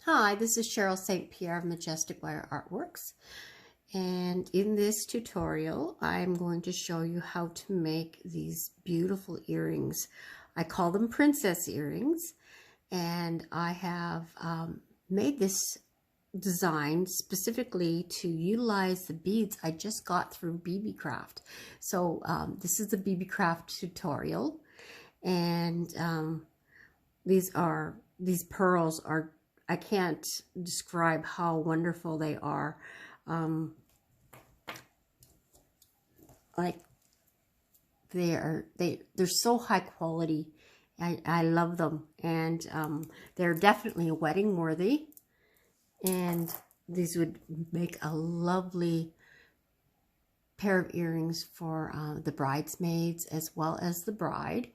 Hi, this is Cheryl St.Pierre of Majestic Wire Artworks, and in this tutorial I'm going to show you how to make these beautiful earrings. I call them princess earrings, and I have made this design specifically to utilize the beads I just got through Beebeecraft. So this is the Beebeecraft tutorial, and these pearls are, I can't describe how wonderful they are. Like they're so high quality. I love them, and they're definitely wedding worthy, and these would make a lovely pair of earrings for the bridesmaids as well as the bride.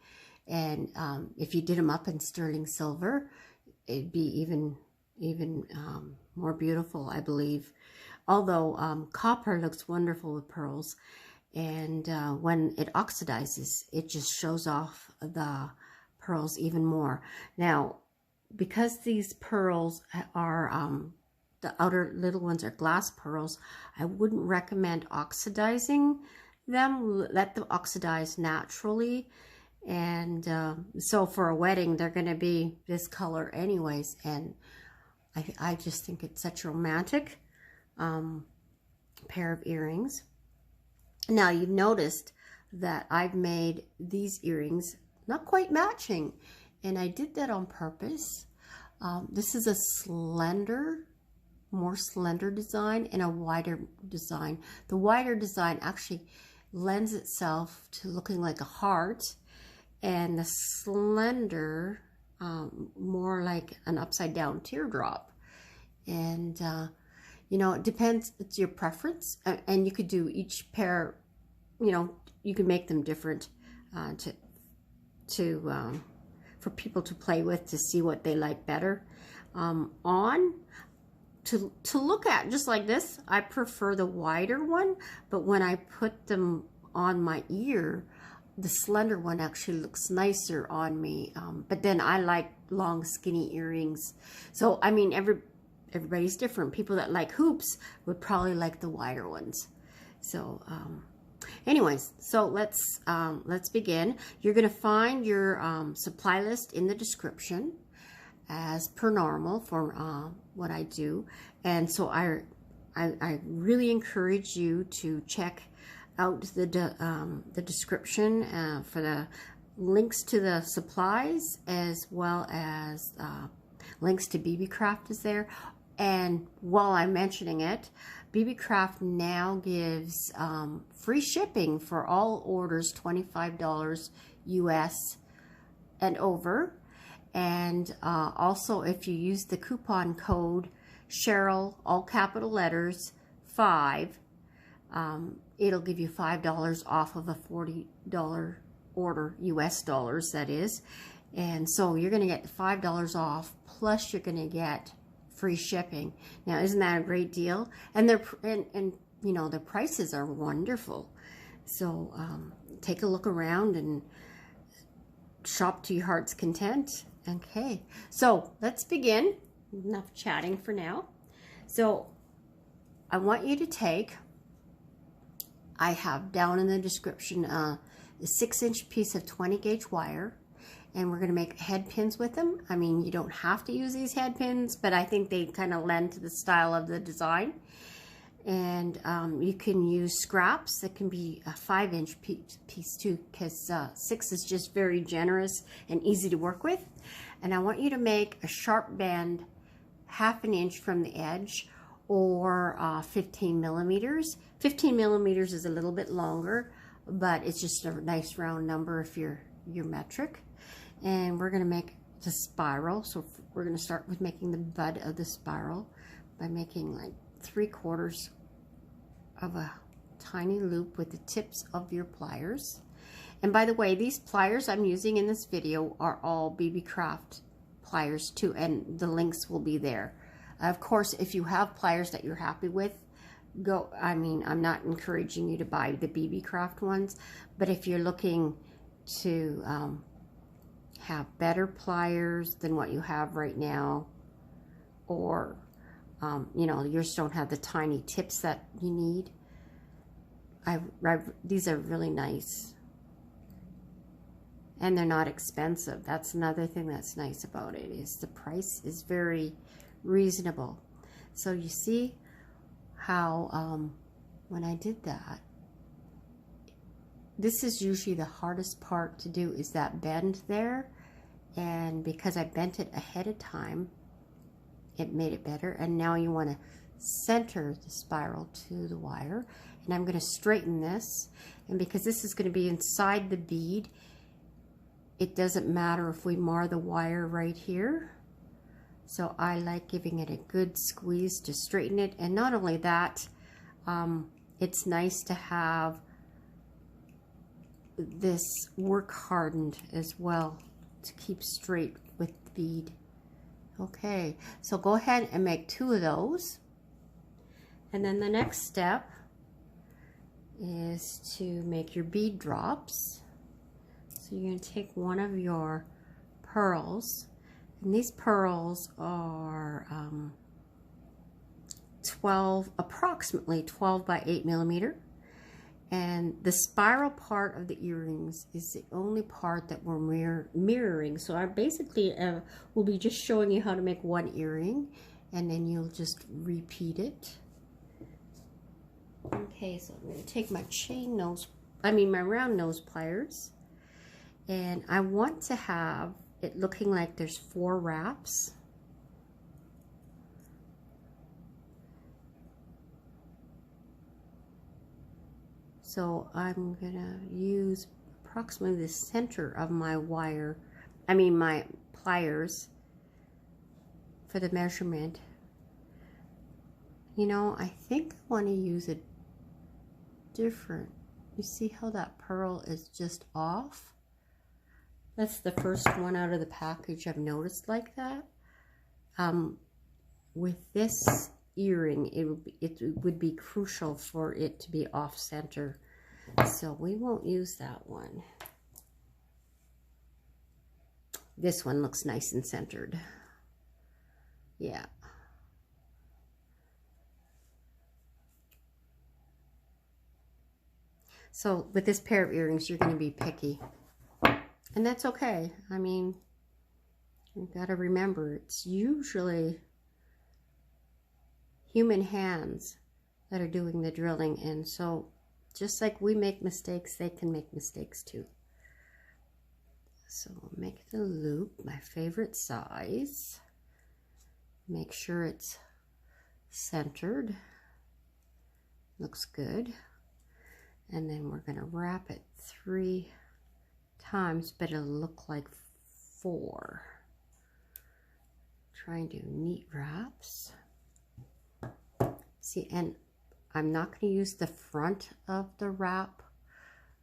And if you did them up in sterling silver, it'd be even more beautiful, I believe. Although copper looks wonderful with pearls, and when it oxidizes, it just shows off the pearls even more. Now, because these pearls are the outer little ones are glass pearls, I wouldn't recommend oxidizing them. Let them oxidize naturally. And so for a wedding, they're going to be this color anyways, and I just think it's such a romantic pair of earrings. Now, you've noticed that I've made these earrings not quite matching, and I did that on purpose. This is a more slender design and a wider design. The wider design actually lends itself to looking like a heart, and the slender more like an upside down teardrop. And you know, it depends, it's your preference, and you could do each pair, you know, you can make them different for people to play with, to see what they like better. To look at just like this, I prefer the wider one, but when I put them on my ear, the slender one actually looks nicer on me. But then I like long, skinny earrings. So, I mean, everybody's different. People that like hoops would probably like the wider ones. So, anyways, so let's begin. You're going to find your supply list in the description, as per normal for what I do. And so I really encourage you to check out the description for the links to the supplies, as well as links to Beebeecraft is there. And while I'm mentioning it, Beebeecraft now gives free shipping for all orders $25 US and over. And also, if you use the coupon code Cheryl, all capital letters, 5, it'll give you $5 off of a $40 order, US dollars, that is. And so you're going to get $5 off, plus you're going to get free shipping. Now, isn't that a great deal? And and you know, the prices are wonderful. So take a look around and shop to your heart's content. Okay, so let's begin. Enough chatting for now. So I want you to take, I have down in the description a 6-inch piece of 20 gauge wire, and we're going to make head pins with them. I mean, you don't have to use these head pins, but I think they kind of lend to the style of the design. And you can use scraps. That can be a 5-inch piece too, because 6 is just very generous and easy to work with. And I want you to make a sharp bend 1/2 inch from the edge, or 15 millimeters. 15 millimeters is a little bit longer, but it's just a nice round number if you're metric. And we're going to make the spiral. So we're going to start with making the bud of the spiral by making like 3/4 of a tiny loop with the tips of your pliers. And by the way, these pliers I'm using in this video are all Beebeecraft pliers too, and the links will be there. Of course, if you have pliers that you're happy with, go. I mean, I'm not encouraging you to buy the Beebeecraft ones, but if you're looking to have better pliers than what you have right now, or you know, yours don't have the tiny tips that you need. These are really nice. And they're not expensive. That's another thing that's nice about it, is the price is very reasonable. So you see how when I did that, this is usually the hardest part to do, is that bend there. And because I bent it ahead of time, it made it better. And now you want to center the spiral to the wire. And I'm going to straighten this. And because this is going to be inside the bead, it doesn't matter if we mar the wire right here. So I like giving it a good squeeze to straighten it. And not only that, it's nice to have this work hardened as well to keep straight with the bead. Okay, so go ahead and make 2 of those. And then the next step is to make your bead drops. So you're going to take one of your pearls, and these pearls are approximately 12 by 8 millimeter. And the spiral part of the earrings is the only part that we're mirroring. So I basically will be just showing you how to make one earring, and then you'll just repeat it. Okay, so I'm going to take my my round nose pliers, and I want to have it looking like there's 4 wraps. So I'm gonna use approximately the center of my my pliers for the measurement. You know, I think I want to use a different. You see how that pearl is just off? That's the first one out of the package I've noticed like that. With this earring, it would be crucial for it to be off center, so we won't use that one. This one looks nice and centered. Yeah. So with this pair of earrings, you're going to be picky, and that's okay. I mean, you've got to remember, it's usually human hands that are doing the drilling, and so just like we make mistakes, they can make mistakes too. So make the loop my favorite size. Make sure it's centered. Looks good. And then we're going to wrap it 3 times, but it'll look like 4. Try and do neat wraps. See, and I'm not going to use the front of the wrap.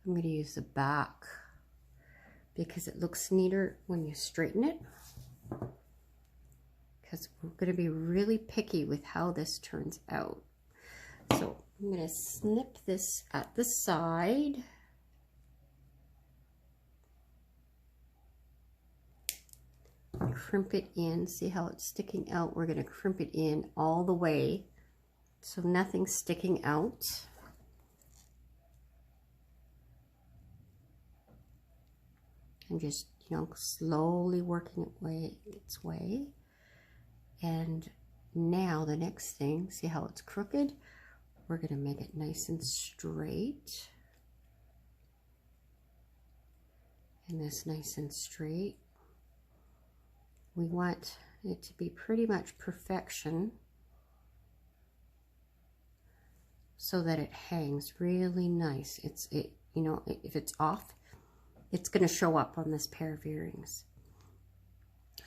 I'm going to use the back because it looks neater when you straighten it. Because we're going to be really picky with how this turns out. So I'm going to snip this at the side. Crimp it in. See how it's sticking out? We're going to crimp it in all the way, so nothing's sticking out. And just, you know, slowly working its way. And now the next thing, see how it's crooked? We're going to make it nice and straight. And this nice and straight. We want it to be pretty much perfection so that it hangs really nice. You know, if it's off, it's going to show up on this pair of earrings.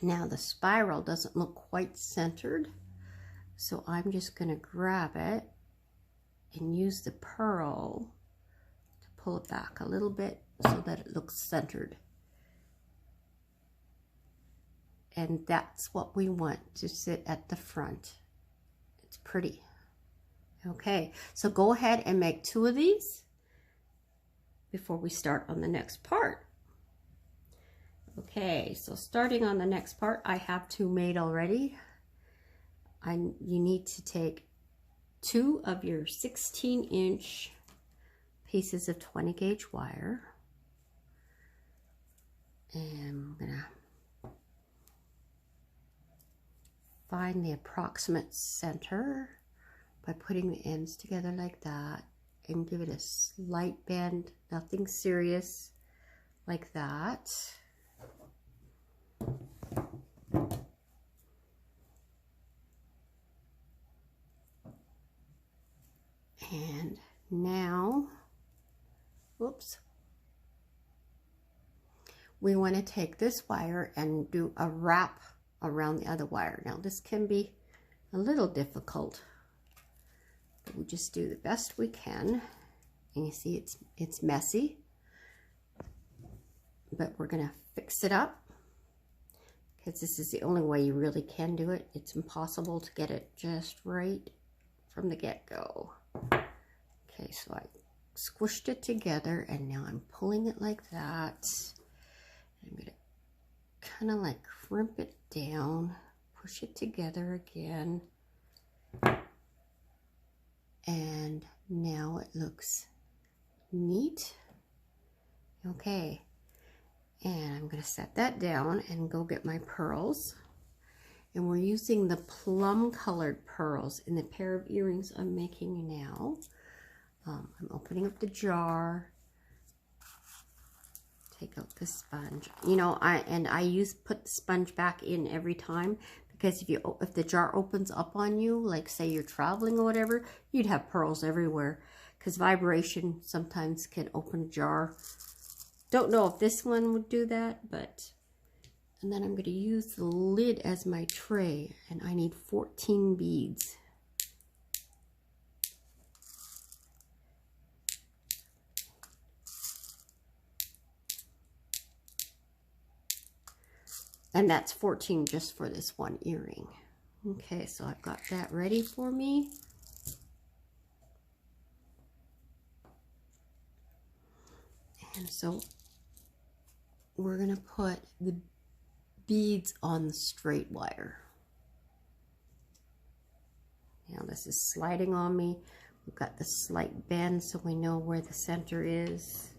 Now the spiral doesn't look quite centered, so I'm just going to grab it and use the pearl to pull it back a little bit so that it looks centered. And that's what we want to sit at the front. It's pretty. Okay, so go ahead and make 2 of these before we start on the next part. Okay, so starting on the next part, I have 2 made already. you need to take 2 of your 16-inch pieces of 20 gauge wire, and I'm gonna find the approximate center by putting the ends together like that and give it a slight bend, nothing serious, like that. And now, whoops, we want to take this wire and do a wrap around the other wire. Now this can be a little difficult, but we just do the best we can. And you see it's messy, but we're gonna fix it up because this is the only way you really can do it. It's impossible to get it just right from the get-go. Okay, so I squished it together and now I'm pulling it like that. I'm gonna kind of like crimp it down, push it together again, and now it looks neat. Okay, and I'm gonna set that down and go get my pearls. And we're using the plum colored pearls in the pair of earrings I'm making now. I'm opening up the jar, take out the sponge. You know, I put the sponge back in every time, because if the jar opens up on you, like say you're traveling or whatever, you'd have pearls everywhere, because vibration sometimes can open a jar. Don't know if this one would do that, but... And then I'm going to use the lid as my tray, and I need 14 beads. And that's 14 just for this one earring. Okay, so I've got that ready for me. And so we're going to put the beads on the straight wire. Now this is sliding on me. We've got the slight bend so we know where the center is.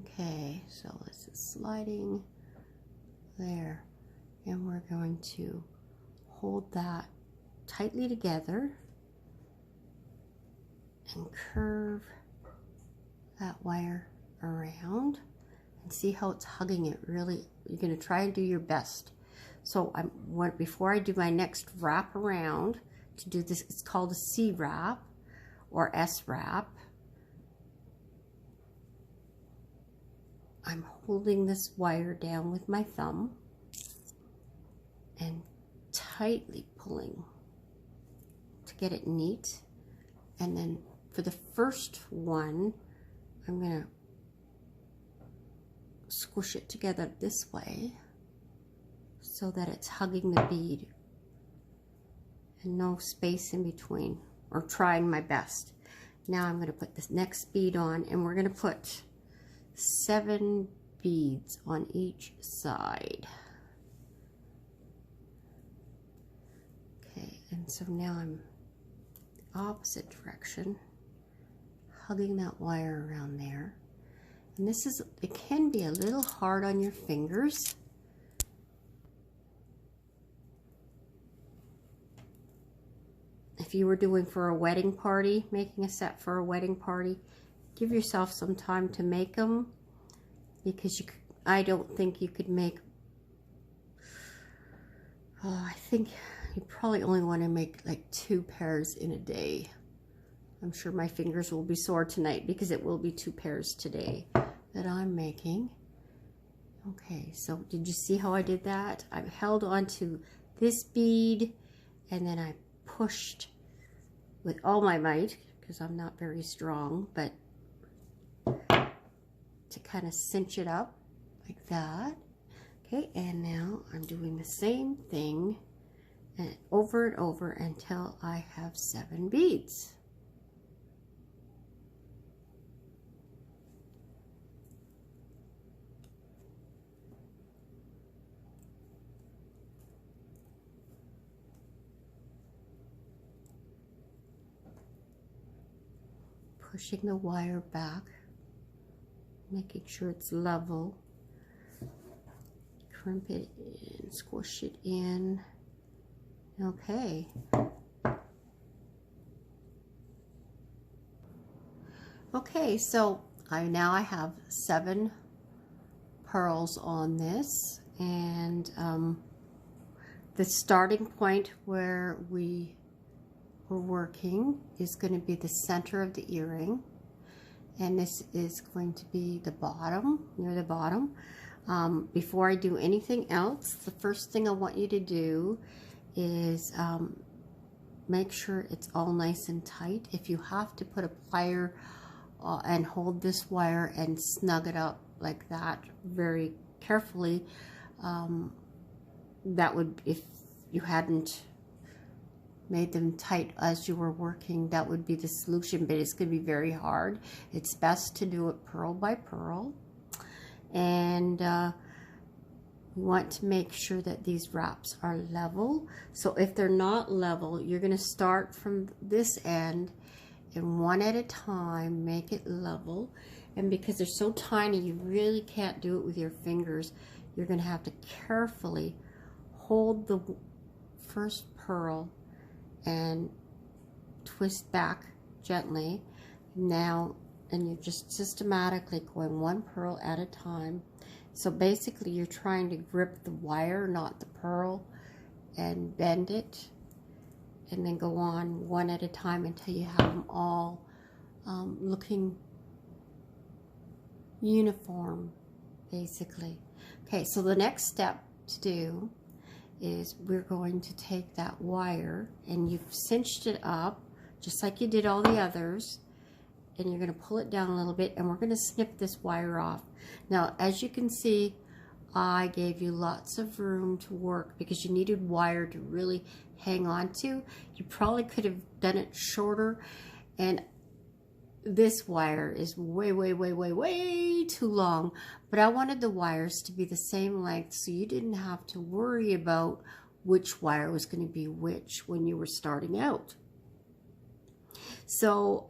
Okay, so this is sliding there, and we're going to hold that tightly together and curve that wire around and see how it's hugging it. Really, you're going to try and do your best. So before I do my next wrap around to do this, it's called a C wrap or S wrap. I'm holding this wire down with my thumb and tightly pulling to get it neat. And then for the first one, I'm going to squish it together this way so that it's hugging the bead and no space in between, or trying my best. Now I'm going to put this next bead on, and we're going to put 7 beads on each side. Okay, and so now I'm the opposite direction, hugging that wire around there. And it can be a little hard on your fingers. If you were doing for a wedding party, making a set for a wedding party, give yourself some time to make them, because I don't think you could make, I think you probably only want to make like 2 pairs in a day. I'm sure my fingers will be sore tonight because it will be 2 pairs today that I'm making. Okay, so did you see how I did that? I held on to this bead and then I pushed with all my might, because I'm not very strong, but to kind of cinch it up like that. Okay, and now I'm doing the same thing and over until I have 7 beads. Pushing the wire back, making sure it's level. Crimp it in, squish it in. Okay. Okay, so now I have 7 pearls on this, and the starting point where we were working is going to be the center of the earring, and this is going to be the bottom, near the bottom. Before I do anything else, the first thing I want you to do is make sure it's all nice and tight. If you have to put a plier and hold this wire and snug it up like that very carefully, that would, if you hadn't made them tight as you were working, that would be the solution, but it's going to be very hard. It's best to do it pearl by pearl, and you want to make sure that these wraps are level. So if they're not level, you're going to start from this end and one at a time make it level. And because they're so tiny, you really can't do it with your fingers. You're going to have to carefully hold the first pearl and twist back gently. Now, and you're just systematically going one pearl at a time. So basically you're trying to grip the wire, not the pearl, and bend it, and then go on one at a time until you have them all looking uniform, basically. Okay, so the next step to do is we're going to take that wire, and you've cinched it up just like you did all the others, and you're going to pull it down a little bit, and we're going to snip this wire off. Now, as you can see, I gave you lots of room to work because you needed wire to really hang on to. You probably could have done it shorter, and this wire is way too long, but I wanted the wires to be the same length so you didn't have to worry about which wire was going to be which when you were starting out. So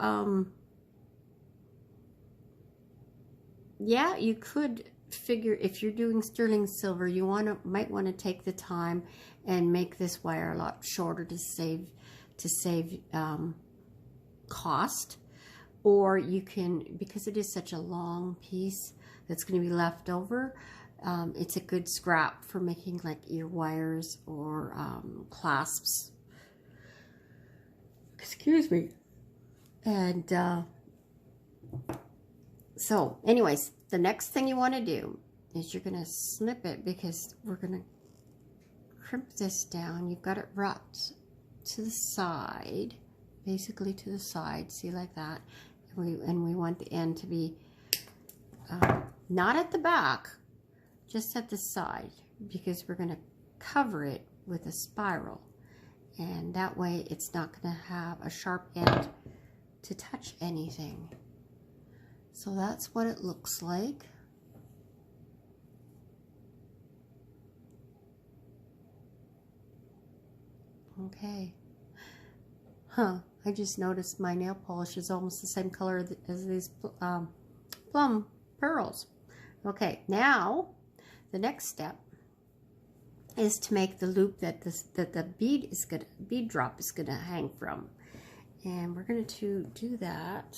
yeah, you could figure, if you're doing sterling silver, you might want to take the time and make this wire a lot shorter to save cost. Or you can, because it is such a long piece that's going to be left over, it's a good scrap for making like ear wires or clasps. Excuse me. And so anyways, the next thing you want to do is you're going to snip it, because we're going to crimp this down. You've got it wrapped to the side, basically to the side, see, like that. And we want the end to be not at the back, just at the side, because we're going to cover it with a spiral, and that way it's not going to have a sharp end to touch anything. So that's what it looks like. Okay. Huh. I just noticed my nail polish is almost the same color as these plum pearls. Okay, now the next step is to make the loop that the bead drop is gonna hang from, and we're going to do that.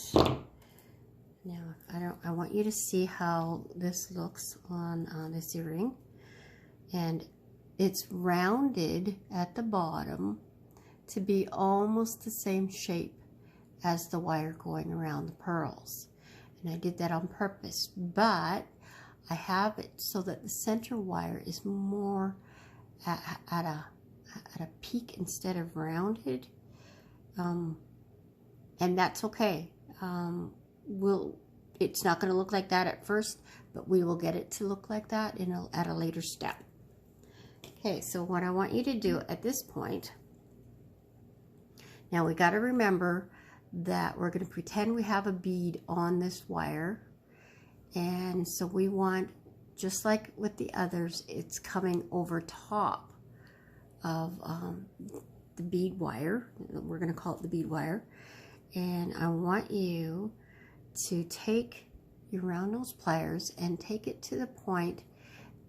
Now I want you to see how this looks on this earring, and it's rounded at the bottom to be almost the same shape as the wire going around the pearls. And I did that on purpose, but I have it so that the center wire is more at a peak instead of rounded, and that's okay. It's not going to look like that at first, but we will get it to look like that at a later step. Okay, so what I want you to do at this point, now we got to remember that we're going to pretend we have a bead on this wire. And so we want, just like with the others, it's coming over top of the bead wire. We're going to call it the bead wire. And I want you to take your round nose pliers and take it to the point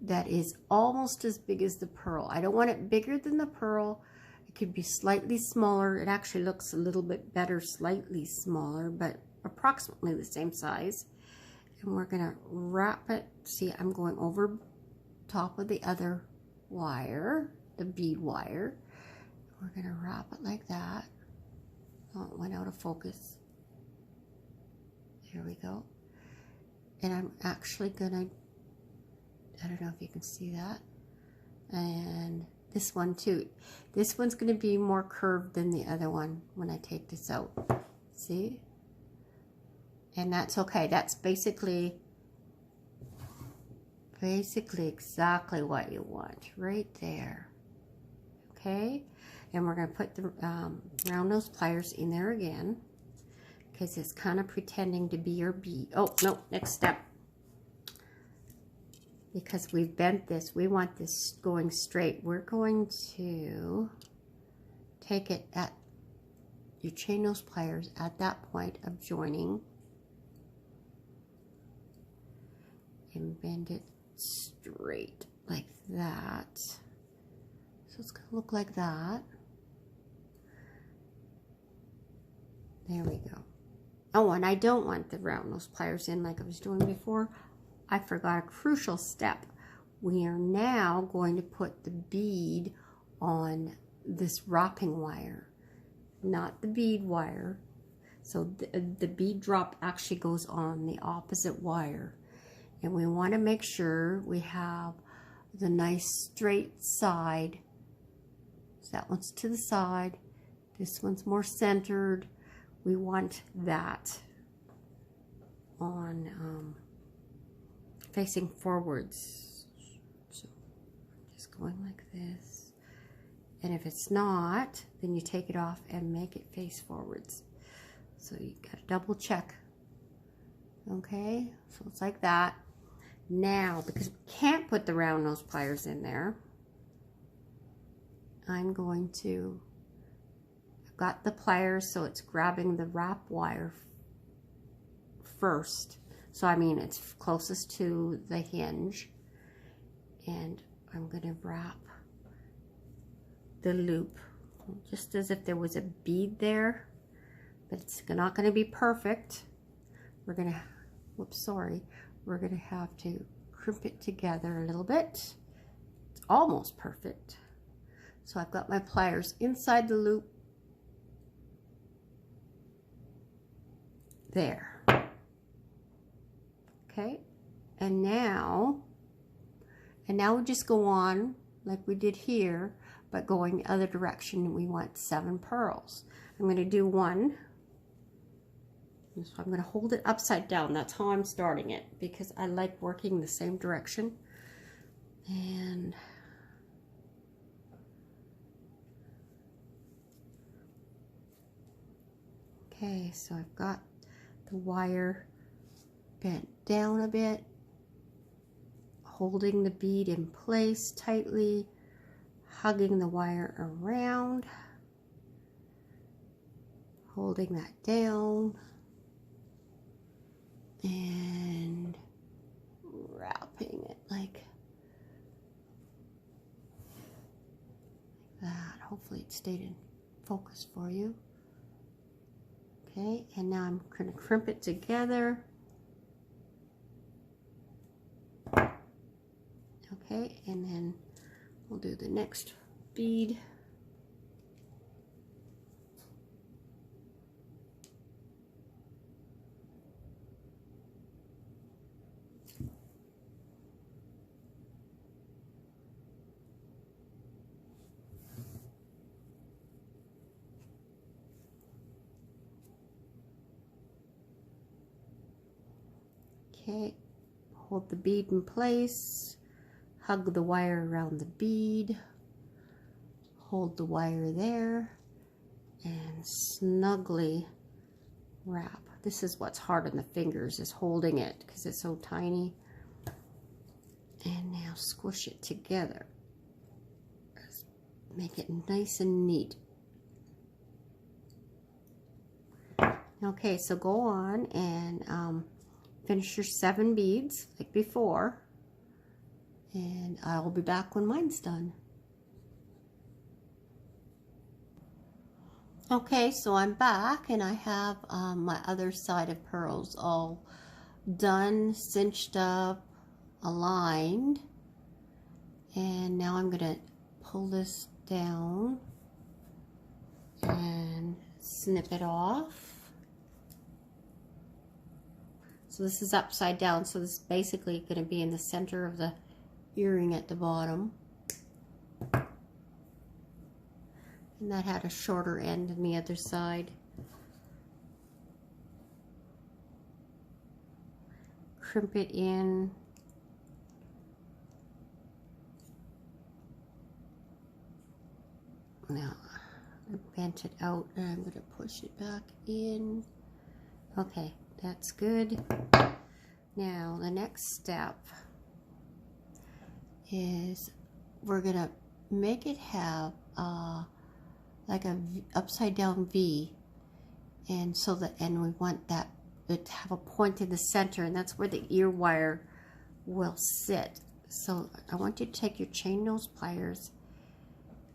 that is almost as big as the pearl. I don't want it bigger than the pearl. It could be slightly smaller. It actually looks a little bit better, slightly smaller, but approximately the same size. And we're gonna wrap it. See, I'm going over top of the other wire, the bead wire. We're gonna wrap it like that. Oh, it went out of focus. There we go. And I'm actually gonna, I don't know if you can see that. And this one too. This one's gonna be more curved than the other one when I take this out. See? And that's okay. That's basically exactly what you want right there. Okay? And we're going to put the round nose pliers in there again because it's kind of pretending to be your bead. Oh, no, next step. Because we've bent this, we want this going straight. We're going to take it at your chain nose pliers at that point of joining and bend it straight like that. So it's going to look like that. There we go. Oh, and I don't want the round nose pliers in like I was doing before. I forgot a crucial step. We are now going to put the bead on this wrapping wire, not the bead wire. So the bead drop actually goes on the opposite wire. And we want to make sure we have the nice straight side. So that one's to the side. This one's more centered. We want that on facing forwards. So just going like this. And if it's not, then you take it off and make it face forwards. So you got to double check. Okay, so it's like that. Now, because we can't put the round nose pliers in there, I'm going to, I've got the pliers so it's grabbing the wrap wire first. So I mean it's closest to the hinge. And I'm going to wrap the loop just as if there was a bead there. But it's not going to be perfect. We're going to, whoops, sorry. We're going to have to crimp it together a little bit. It's almost perfect. So I've got my pliers inside the loop. There. Okay. And now we just go on like we did here, but going the other direction. We want 7 pearls. I'm going to do one. So I'm going to hold it upside down. That's how I'm starting it because I like working the same direction. And okay, so I've got the wire bent down a bit, holding the bead in place tightly, hugging the wire around, holding that down, and wrapping it like that. Hopefully it stayed in focus for you. Okay, and now I'm going to crimp it together. Okay, and then we'll do the next bead. Okay, hold the bead in place, hug the wire around the bead, hold the wire there, and snugly wrap. This is what's hard on the fingers, is holding it because it's so tiny. And now squish it together. Make it nice and neat. Okay, so go on and finish your 7 beads like before. And I'll be back when mine's done. Okay, so I'm back and I have my other side of pearls all done, cinched up, aligned. And now I'm going to pull this down and snip it off. So this is upside down, so this is basically going to be in the center of the earring at the bottom. And that had a shorter end on the other side. Crimp it in. Now, I bent it out and I'm going to push it back in. Okay, that's good. Now, the next step is we're going to make it have like a upside down V, and so that, and we want that to have a point in the center, and that's where the ear wire will sit. So I want you to take your chain nose pliers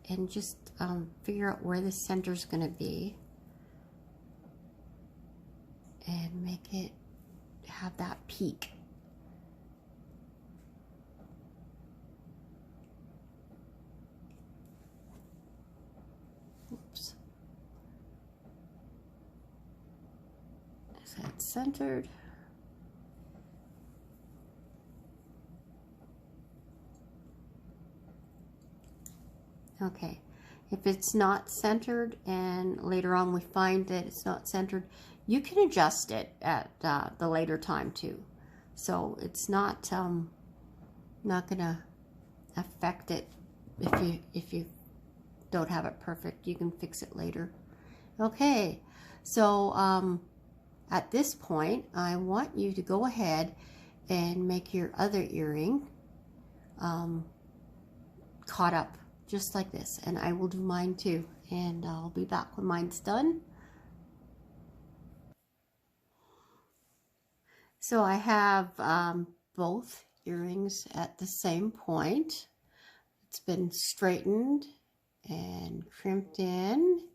and just figure out where the center is going to be and make it have that peak. Oops. Is that centered? Okay, if it's not centered and later on we find that it's not centered, you can adjust it at the later time too. So it's not gonna affect it if you don't have it perfect. You can fix it later. Okay, so at this point I want you to go ahead and make your other earring caught up just like this, and I will do mine too, and I'll be back when mine's done. So I have both earrings at the same point. It's been straightened and crimped in,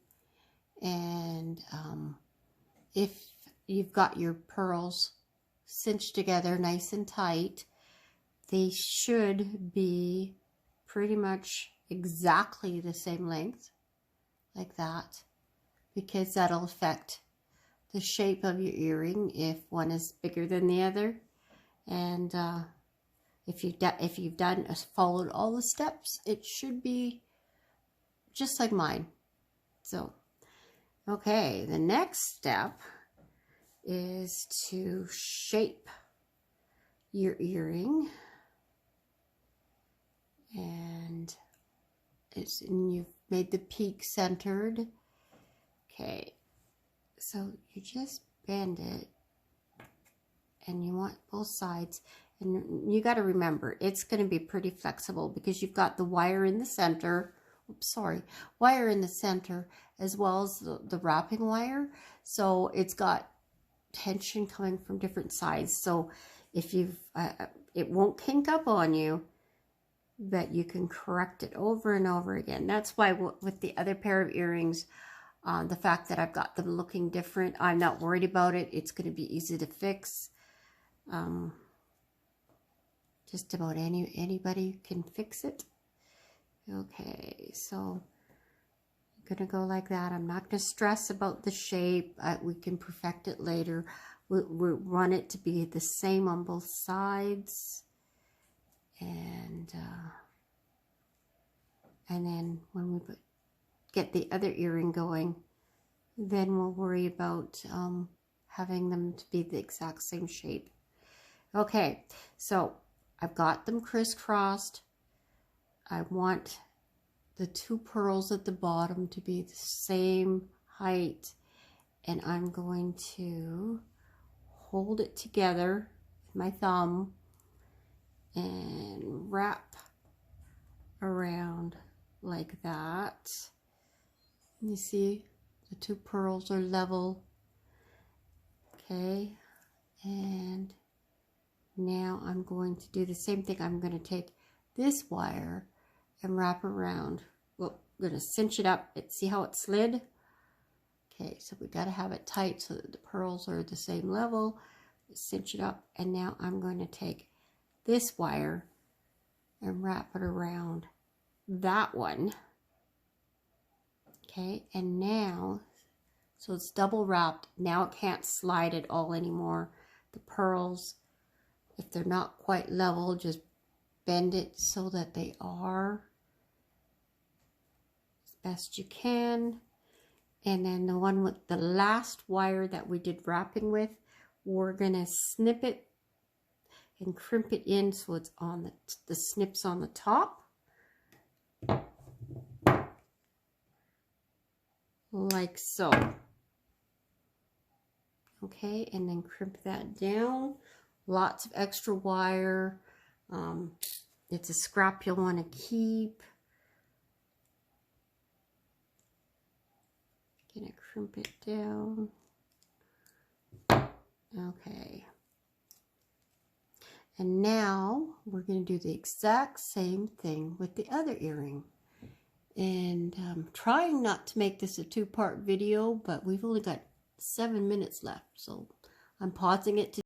and if you've got your pearls cinched together nice and tight, they should be pretty much exactly the same length, like that, because that'll affect the shape of your earring if one is bigger than the other. And if you've followed all the steps, it should be just like mine. So okay, the next step is to shape your earring, and you've made the peak centered. Okay, so you just bend it, and you want both sides, and you got to remember it's going to be pretty flexible because you've got the wire in the center. Oops, sorry, wire in the center as well as the wrapping wire, so it's got tension coming from different sides. So if you've it won't kink up on you, but you can correct it over and over again. That's why with the other pair of earrings, the fact that I've got them looking different, I'm not worried about it. It's going to be easy to fix. Just about anybody can fix it. Okay, so I'm going to go like that. I'm not going to stress about the shape. We can perfect it later. We'll run it to be the same on both sides. And then when we get the other earring going, then we'll worry about having them to be the exact same shape. Okay, so I've got them crisscrossed. I want the 2 pearls at the bottom to be the same height, and I'm going to hold it together with my thumb and wrap around like that. You see the 2 pearls are level. Okay, and now I'm going to do the same thing. I'm going to take this wire and wrap around. Well, I'm going to cinch it up. See how it slid? Okay, so we got to have it tight so that the pearls are the same level. Cinch it up, and now I'm going to take this wire and wrap it around that one. Okay, and now, so it's double wrapped. Now it can't slide at all anymore. The pearls, if they're not quite level, just bend it so that they are as best you can. And then the one with the last wire that we did wrapping with, we're gonna snip it and crimp it in so it's on the snips on the top. Like so. Okay, and then crimp that down. Lots of extra wire. It's a scrap you'll want to keep. Gonna crimp it down. Okay. And now we're going to do the exact same thing with the other earring. And I'm trying not to make this a 2-part video, but we've only got 7 minutes left, so I'm pausing it to